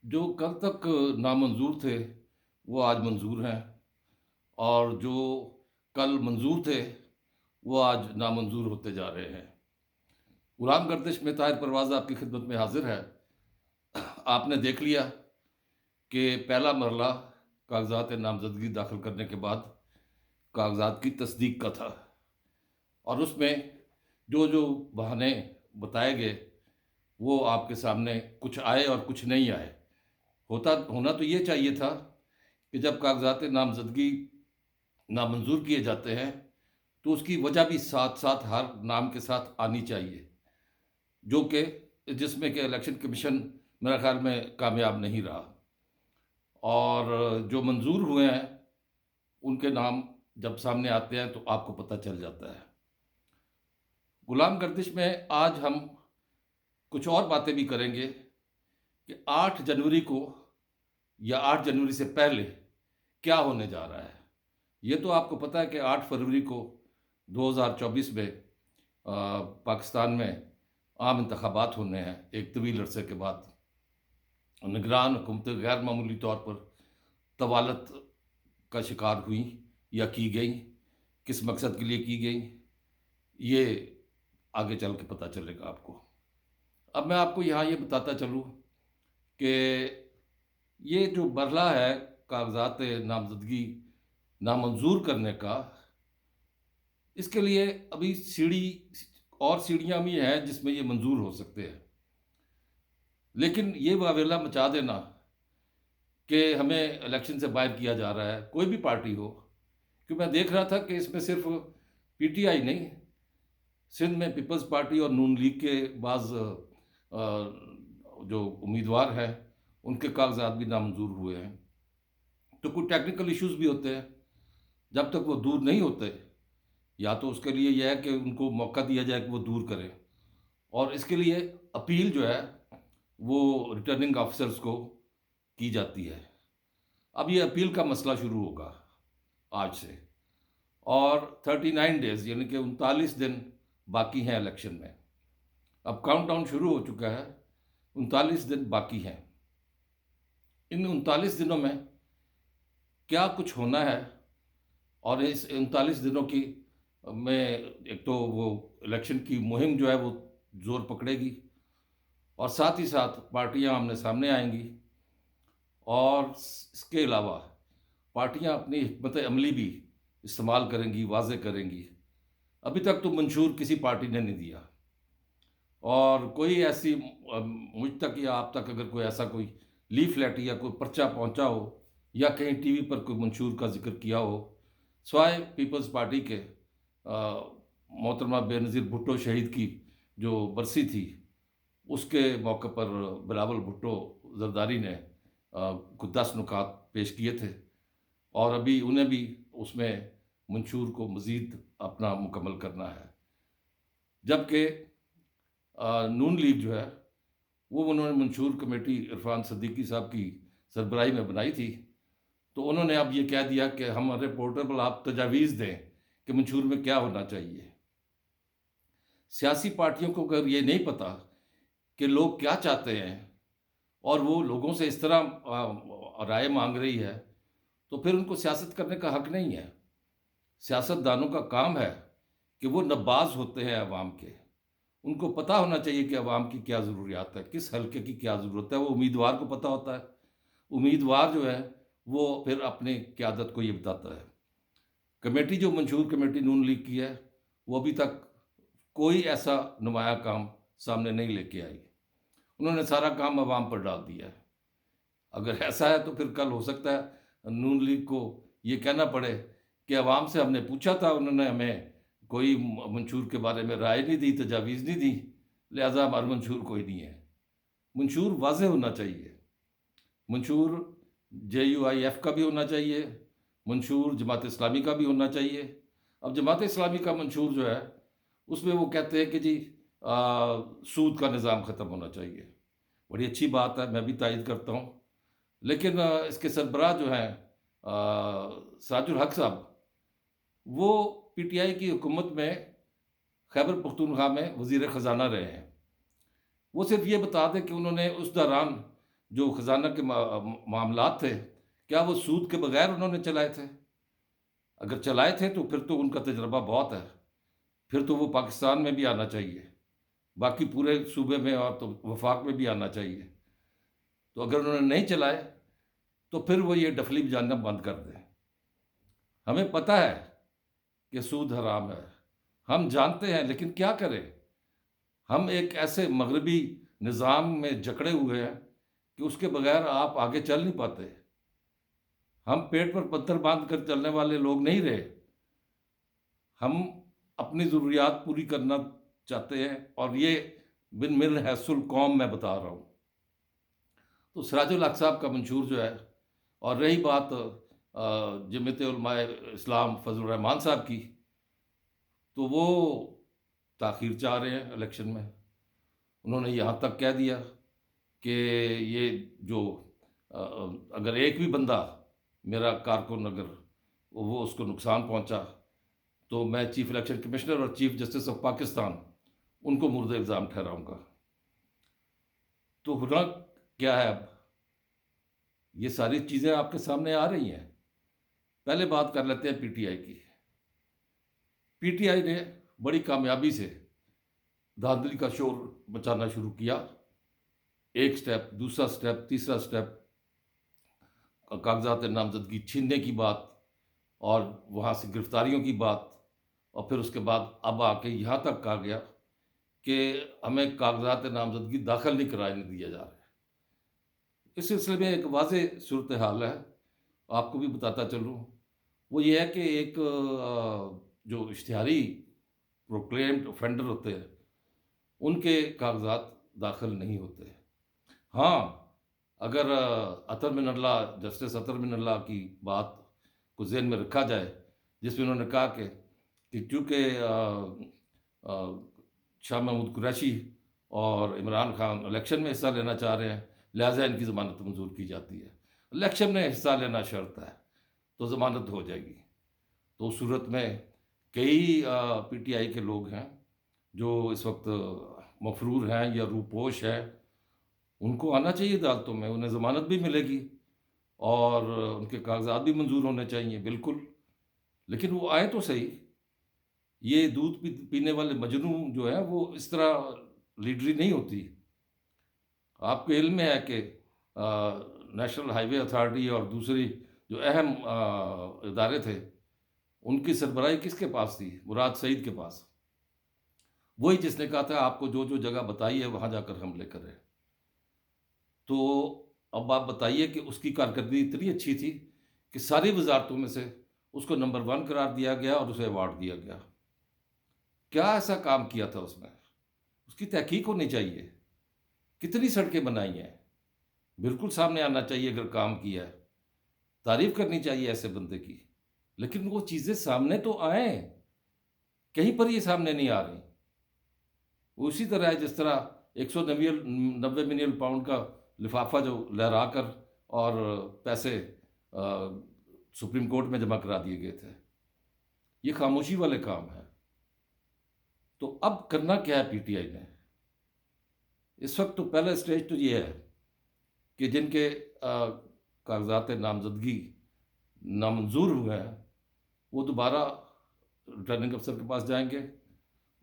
جو کل تک نامنظور تھے وہ آج منظور ہیں، اور جو کل منظور تھے وہ آج نامنظور ہوتے جا رہے ہیں۔ غلام گردش میں طاہر پروازہ آپ کی خدمت میں حاضر ہے۔ آپ نے دیکھ لیا کہ پہلا مرحلہ کاغذات نامزدگی داخل کرنے کے بعد کاغذات کی تصدیق کا تھا، اور اس میں جو جو بہانے بتائے گئے وہ آپ کے سامنے کچھ آئے اور کچھ نہیں آئے۔ ہونا تو یہ چاہیے تھا کہ جب کاغذات نامزدگی نامنظور کیے جاتے ہیں تو اس کی وجہ بھی ساتھ ساتھ ہر نام کے ساتھ آنی چاہیے، جو کہ جس میں کہ الیکشن کمیشن میرے خیال میں کامیاب نہیں رہا، اور جو منظور ہوئے ہیں ان کے نام جب سامنے آتے ہیں تو آپ کو پتہ چل جاتا ہے۔ غلام گردش میں آج ہم کچھ اور باتیں بھی کریں گے کہ 8 جنوری کو یا 8 جنوری سے پہلے کیا ہونے جا رہا ہے۔ یہ تو آپ کو پتہ ہے کہ 8 فروری کو 2024 میں پاکستان میں عام انتخابات ہونے ہیں، ایک طویل عرصے کے بعد۔ نگران حکومتیں غیر معمولی طور پر طوالت کا شکار ہوئیں یا کی گئیں، کس مقصد کے لیے کی گئیں یہ آگے چل کے پتہ چلے گا آپ کو۔ اب میں آپ کو یہاں یہ بتاتا چلوں کہ یہ جو مرحلہ ہے کاغذات نامزدگی نامنظور کرنے کا، اس کے لیے ابھی سیڑھیاں بھی ہیں جس میں یہ منظور ہو سکتے ہیں، لیکن یہ واویلا مچا دینا کہ ہمیں الیکشن سے باہر کیا جا رہا ہے، کوئی بھی پارٹی ہو، کہ میں دیکھ رہا تھا کہ اس میں صرف پی ٹی آئی نہیں، سندھ میں پیپلز پارٹی اور نون لیگ کے بعض جو امیدوار ہیں ان کے کاغذات بھی نامنظور ہوئے ہیں۔ تو کوئی ٹیکنیکل ایشوز بھی ہوتے ہیں، جب تک وہ دور نہیں ہوتے یا تو اس کے لیے یہ ہے کہ ان کو موقع دیا جائے کہ وہ دور کریں، اور اس کے لیے اپیل جو ہے وہ ریٹرننگ آفیسرز کو کی جاتی ہے۔ اب یہ اپیل کا مسئلہ شروع ہوگا آج سے، اور 39 ڈیز یعنی کہ 39 دن باقی ہیں الیکشن میں۔ اب کاؤنٹ ڈاؤن شروع ہو چکا ہے، 39 دن باقی ہیں۔ ان 39 دنوں میں کیا کچھ ہونا ہے، اور اس 39 دنوں کی میں ایک تو وہ الیکشن کی مہم جو ہے وہ زور پکڑے گی، اور ساتھ ہی ساتھ پارٹیاں آمنے سامنے آئیں گی، اور اس کے علاوہ پارٹیاں اپنی حکمت عملی بھی استعمال کریں گی، واضح کریں گی۔ ابھی تک تو منشور کسی پارٹی نے نہیں دیا، اور کوئی ایسی مجھ تک یا آپ تک اگر کوئی ایسا کوئی لیفلیٹ یا کوئی پرچہ پہنچا ہو یا کہیں ٹی وی پر کوئی منشور کا ذکر کیا ہو، سوائے پیپلز پارٹی کے محترمہ بے نظیر بھٹو شہید کی جو برسی تھی اس کے موقع پر بلاول بھٹو زرداری نے کچھ 10 نکات پیش کیے تھے، اور ابھی انہیں بھی اس میں منشور کو مزید اپنا مکمل کرنا ہے۔ جبکہ نون لیگ جو ہے وہ انہوں نے منشور کمیٹی عرفان صدیقی صاحب کی سربراہی میں بنائی تھی، تو انہوں نے اب یہ کہہ دیا کہ ہمارے پورٹل آپ تجاویز دیں کہ منشور میں کیا ہونا چاہیے۔ سیاسی پارٹیوں کو اگر یہ نہیں پتہ کہ لوگ کیا چاہتے ہیں، اور وہ لوگوں سے اس طرح رائے مانگ رہی ہے، تو پھر ان کو سیاست کرنے کا حق نہیں ہے۔ سیاست دانوں کا کام ہے کہ وہ نباز ہوتے ہیں عوام کے، ان کو پتہ ہونا چاہیے کہ عوام کی کیا ضروریات ہے، کس حلقے کی کیا ضرورت ہے، وہ امیدوار کو پتہ ہوتا ہے۔ امیدوار جو ہے وہ پھر اپنے قیادت کو یہ بتاتا ہے۔ کمیٹی جو منشور کمیٹی نون لیگ کی ہے وہ ابھی تک کوئی ایسا نمایاں کام سامنے نہیں لے کے آئی، انہوں نے سارا کام عوام پر ڈال دیا ہے۔ اگر ایسا ہے تو پھر کل ہو سکتا ہے نون لیگ کو یہ کہنا پڑے کہ عوام سے ہم نے پوچھا تھا، انہوں نے ہمیں کوئی منشور کے بارے میں رائے نہیں دی، تجاویز نہیں دی، لہٰذا ہمارا منشور کوئی نہیں ہے۔ منشور واضح ہونا چاہیے، منشور جے یو آئی ایف کا بھی ہونا چاہیے، منشور جماعت اسلامی کا بھی ہونا چاہیے۔ اب جماعت اسلامی کا منشور جو ہے اس میں وہ کہتے ہیں کہ جی سود کا نظام ختم ہونا چاہیے۔ بڑی اچھی بات ہے، میں بھی تائید کرتا ہوں، لیکن اس کے سربراہ جو ہیں سراج الحق صاحب، وہ پی ٹی آئی کی حکومت میں خیبر پختونخوا میں وزیر خزانہ رہے ہیں۔ وہ صرف یہ بتا دیں کہ انہوں نے اس دوران جو خزانہ کے معاملات تھے، کیا وہ سود کے بغیر انہوں نے چلائے تھے؟ اگر چلائے تھے تو پھر تو ان کا تجربہ بہت ہے، پھر تو وہ پاکستان میں بھی آنا چاہیے، باقی پورے صوبے میں اور تو وفاق میں بھی آنا چاہیے۔ تو اگر انہوں نے نہیں چلائے تو پھر وہ یہ ڈفلی بجانا بند کر دیں۔ ہمیں پتہ ہے کہ سود حرام ہے، ہم جانتے ہیں، لیکن کیا کریں؟ ہم ایک ایسے مغربی نظام میں جکڑے ہوئے ہیں کہ اس کے بغیر آپ آگے چل نہیں پاتے۔ ہم پیٹ پر پتھر باندھ کر چلنے والے لوگ نہیں رہے، ہم اپنی ضروریات پوری کرنا چاہتے ہیں، اور یہ بن مل حیث القوم میں بتا رہا ہوں۔ تو سراج الحق صاحب کا منشور جو ہے، اور رہی بات جمعیت علماء اسلام فضل الرحمان صاحب کی، تو وہ تاخیر چاہ رہے ہیں الیکشن میں۔ انہوں نے یہاں تک کہہ دیا کہ یہ جو اگر ایک بھی بندہ میرا کارکن اگر وہ اس کو نقصان پہنچا تو میں چیف الیکشن کمشنر اور چیف جسٹس آف پاکستان ان کو مورد الزام ٹھہراؤں گا۔ تو ہونا کیا ہے اب؟ یہ ساری چیزیں آپ کے سامنے آ رہی ہیں۔ پہلے بات کر لیتے ہیں پی ٹی آئی کی۔ پی ٹی آئی نے بڑی کامیابی سے دھاندلی کا شور مچانا شروع کیا، ایک سٹیپ، دوسرا سٹیپ، تیسرا سٹیپ، کاغذات نامزدگی چھیننے کی بات، اور وہاں سے گرفتاریوں کی بات، اور پھر اس کے بعد اب آ کے یہاں تک کہا گیا کہ ہمیں کاغذات نامزدگی داخل نہیں کرانے دیا جا رہا ہے۔ اس سلسلے میں ایک واضح صورتحال ہے، آپ کو بھی بتاتا چلوں، وہ یہ ہے کہ ایک جو اشتہاری پروکلیمڈ offender ہوتے ہیں ان کے کاغذات داخل نہیں ہوتے۔ ہاں، اگر اطہر من اللہ، جسٹس اطہر من اللہ کی بات کو ذہن میں رکھا جائے، جس میں انہوں نے کہا کہ چونکہ شاہ محمود قریشی اور عمران خان الیکشن میں حصہ لینا چاہ رہے ہیں، لہٰذا ان کی ضمانت منظور کی جاتی ہے۔ الیکشن میں حصہ لینا شرط ہے تو ضمانت ہو جائے گی۔ تو اس صورت میں کئی پی ٹی آئی کے لوگ ہیں جو اس وقت مفرور ہیں یا روپوش ہیں، ان کو آنا چاہیے عدالتوں میں، انہیں ضمانت بھی ملے گی اور ان کے کاغذات بھی منظور ہونے چاہیے، بالکل۔ لیکن وہ آئے تو صحیح۔ یہ دودھ پینے والے مجنو جو ہیں وہ اس طرح لیڈری نہیں ہوتی۔ آپ کو علم میں ہے کہ نیشنل ہائی وے اتھارٹی اور دوسری جو اہم ادارے تھے، ان کی سربراہی کس کے پاس تھی؟ مراد سعید کے پاس۔ وہی جس نے کہا تھا آپ کو جو جو جگہ بتائی ہے وہاں جا کر حملے کریں۔ تو اب آپ بتائیے کہ اس کی کارکردگی اتنی اچھی تھی کہ ساری وزارتوں میں سے اس کو نمبر 1 قرار دیا گیا اور اسے ایوارڈ دیا گیا۔ کیا ایسا کام کیا تھا اس نے؟ اس کی تحقیق ہونی چاہیے۔ کتنی سڑکیں بنائی ہیں، بالکل سامنے آنا چاہیے اگر کام کیا ہے، تعریف کرنی چاہیے ایسے بندے کی۔ لیکن وہ چیزیں سامنے تو آئیں، کہیں پر یہ سامنے نہیں آ رہی۔ وہ اسی طرح ہے جس طرح 190 ملین پاؤنڈ کا لفافہ جو لہرا کر اور پیسے سپریم کورٹ میں جمع کرا دیے گئے تھے۔ یہ خاموشی والے کام ہیں۔ تو اب کرنا کیا ہے پی ٹی آئی نے؟ اس وقت تو پہلا اسٹیج تو یہ ہے کہ جن کے کاغذات نامزدگی نامنظور ہوئے ہیں وہ دوبارہ ریٹرننگ افسر کے پاس جائیں گے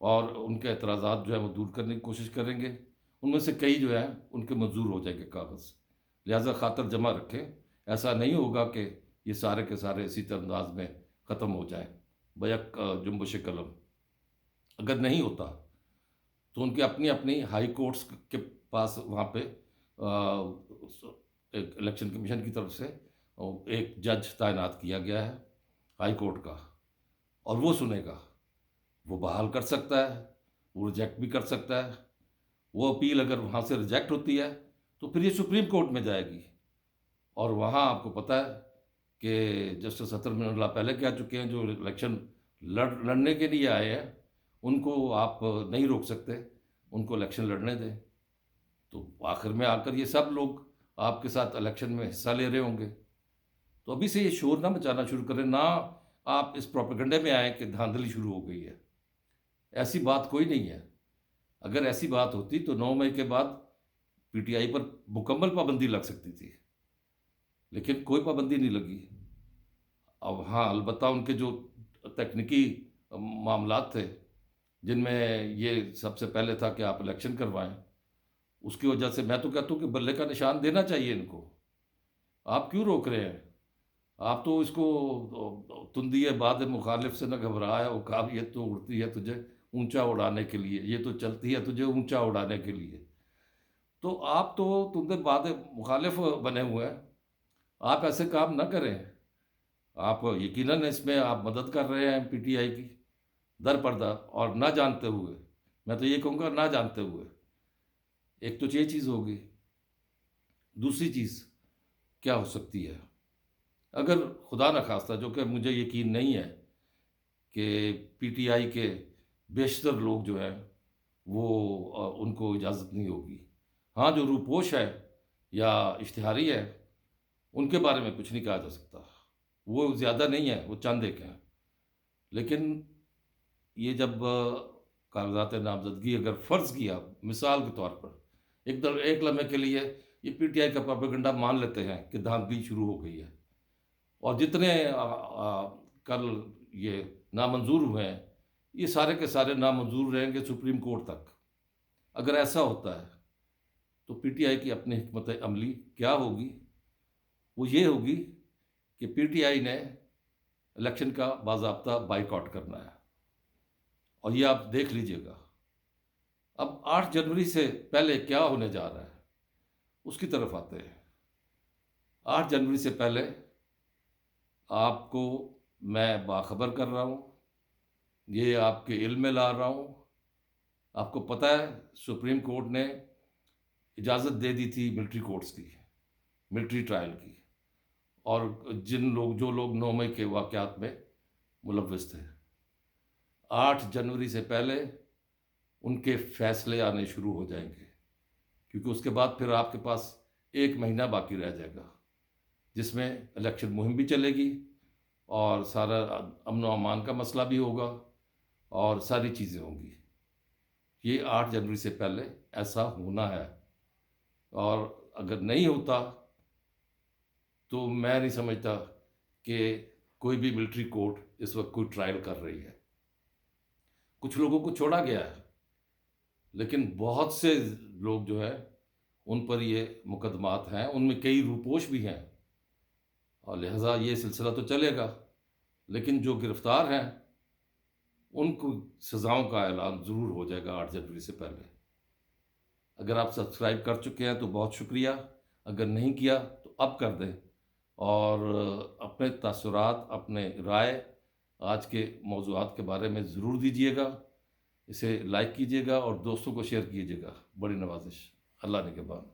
اور ان کے اعتراضات جو ہیں وہ دور کرنے کی کوشش کریں گے۔ ان میں سے کئی جو ہیں ان کے منظور ہو جائیں گے کاغذ، لہٰذا خاطر جمع رکھیں۔ ایسا نہیں ہوگا کہ یہ سارے کے سارے اسی انداز میں ختم ہو جائیں بیک جنبش قلم۔ اگر نہیں ہوتا تو ان کے اپنی اپنی ہائی کورٹس کے پاس وہاں پہ ایک الیکشن کمیشن کی طرف سے ایک جج تعینات کیا گیا ہے ہائی کورٹ کا، اور وہ سنے گا، وہ بحال کر سکتا ہے، وہ ریجیکٹ بھی کر سکتا ہے۔ وہ اپیل اگر وہاں سے ریجیکٹ ہوتی ہے تو پھر یہ سپریم کورٹ میں جائے گی، اور وہاں آپ کو پتہ ہے کہ جسٹس اطہر من اللہ پہلے کہہ چکے ہیں جو الیکشن لڑنے کے لیے آئے ہیں ان کو آپ نہیں روک سکتے، ان کو الیکشن لڑنے دیں۔ تو آخر میں آ کر یہ سب لوگ آپ کے ساتھ الیکشن میں حصہ لے رہے ہوں گے۔ تو ابھی سے یہ شور نہ مچانا شروع کریں، نہ آپ اس پروپیگنڈے میں آئیں کہ دھاندلی شروع ہو گئی ہے۔ ایسی بات کوئی نہیں ہے۔ اگر ایسی بات ہوتی تو 9 مئی کے بعد پی ٹی آئی پر مکمل پابندی لگ سکتی تھی، لیکن کوئی پابندی نہیں لگی۔ اب ہاں، البتہ ان کے جو تکنیکی معاملات تھے، جن میں یہ سب سے پہلے تھا کہ آپ الیکشن کروائیں، اس کی وجہ سے میں تو کہتا ہوں کہ بلے کا نشان دینا چاہیے ان کو۔ آپ کیوں روک رہے ہیں؟ آپ تو اس کو تندی باد مخالف سے نہ گھبرایا، وہ کہا یہ تو اڑتی ہے تجھے اونچا اڑانے کے لیے، یہ تو چلتی ہے تجھے اونچا اڑانے کے لیے۔ تو آپ تو تندے باد مخالف بنے ہوئے ہیں، آپ ایسے کام نہ کریں۔ آپ یقیناً اس میں آپ مدد کر رہے ہیں پی ٹی آئی کی در پردہ اور نہ جانتے ہوئے، میں تو یہ کہوں گا نہ جانتے ہوئے۔ ایک تو یہ چیز ہوگی۔ دوسری چیز کیا ہو سکتی ہے؟ اگر خدا نخواستہ، جو کہ مجھے یقین نہیں ہے کہ پی ٹی آئی کے بیشتر لوگ جو ہیں وہ ان کو اجازت نہیں ہوگی، ہاں جو روپوش ہے یا اشتہاری ہے ان کے بارے میں کچھ نہیں کہا جا سکتا، وہ زیادہ نہیں ہے، وہ چند ایک ہیں۔ لیکن یہ جب کاغذات نامزدگی اگر فرض کیا مثال کے طور پر، ایک لمحے کے لیے یہ پی ٹی آئی کا پروپیگنڈا مان لیتے ہیں کہ دھاندلی شروع ہو گئی ہے، اور جتنے کل یہ نامنظور ہوئے ہیں یہ سارے کے سارے نامنظور رہیں گے سپریم کورٹ تک۔ اگر ایسا ہوتا ہے تو پی ٹی آئی کی اپنی حکمت عملی کیا ہوگی؟ وہ یہ ہوگی کہ پی ٹی آئی نے الیکشن کا باضابطہ بائیکاٹ کرنا ہے، اور یہ آپ دیکھ لیجئے گا۔ اب 8 جنوری سے پہلے کیا ہونے جا رہا ہے اس کی طرف آتے ہیں۔ 8 جنوری سے پہلے آپ کو میں باخبر کر رہا ہوں، یہ آپ کے علم میں لا رہا ہوں۔ آپ کو پتہ ہے سپریم کورٹ نے اجازت دے دی تھی ملٹری کورٹس کی، ملٹری ٹرائل کی، اور جو لوگ 9 مئی کے واقعات میں ملوث تھے، 8 جنوری سے پہلے ان کے فیصلے آنے شروع ہو جائیں گے، کیونکہ اس کے بعد پھر آپ کے پاس 1 مہینہ باقی رہ جائے گا، جس میں الیکشن مہم بھی چلے گی اور سارا امن و امان کا مسئلہ بھی ہوگا اور ساری چیزیں ہوں گی۔ یہ 8 جنوری سے پہلے ایسا ہونا ہے، اور اگر نہیں ہوتا تو میں نہیں سمجھتا کہ کوئی بھی ملٹری کورٹ اس وقت کوئی ٹرائل کر رہی ہے۔ کچھ لوگوں کو چھوڑا گیا ہے، لیکن بہت سے لوگ جو ہے ان پر یہ مقدمات ہیں، ان میں کئی روپوش بھی ہیں، اور لہٰذا یہ سلسلہ تو چلے گا، لیکن جو گرفتار ہیں ان کو سزاؤں کا اعلان ضرور ہو جائے گا 8 جنوری سے پہلے۔ اگر آپ سبسکرائب کر چکے ہیں تو بہت شکریہ، اگر نہیں کیا تو اب کر دیں، اور اپنے تاثرات، اپنے رائے آج کے موضوعات کے بارے میں ضرور دیجیے گا، اسے لائک کیجیے گا اور دوستوں کو شیئر کیجیے گا، بڑی نوازش۔ اللہ نگہبان۔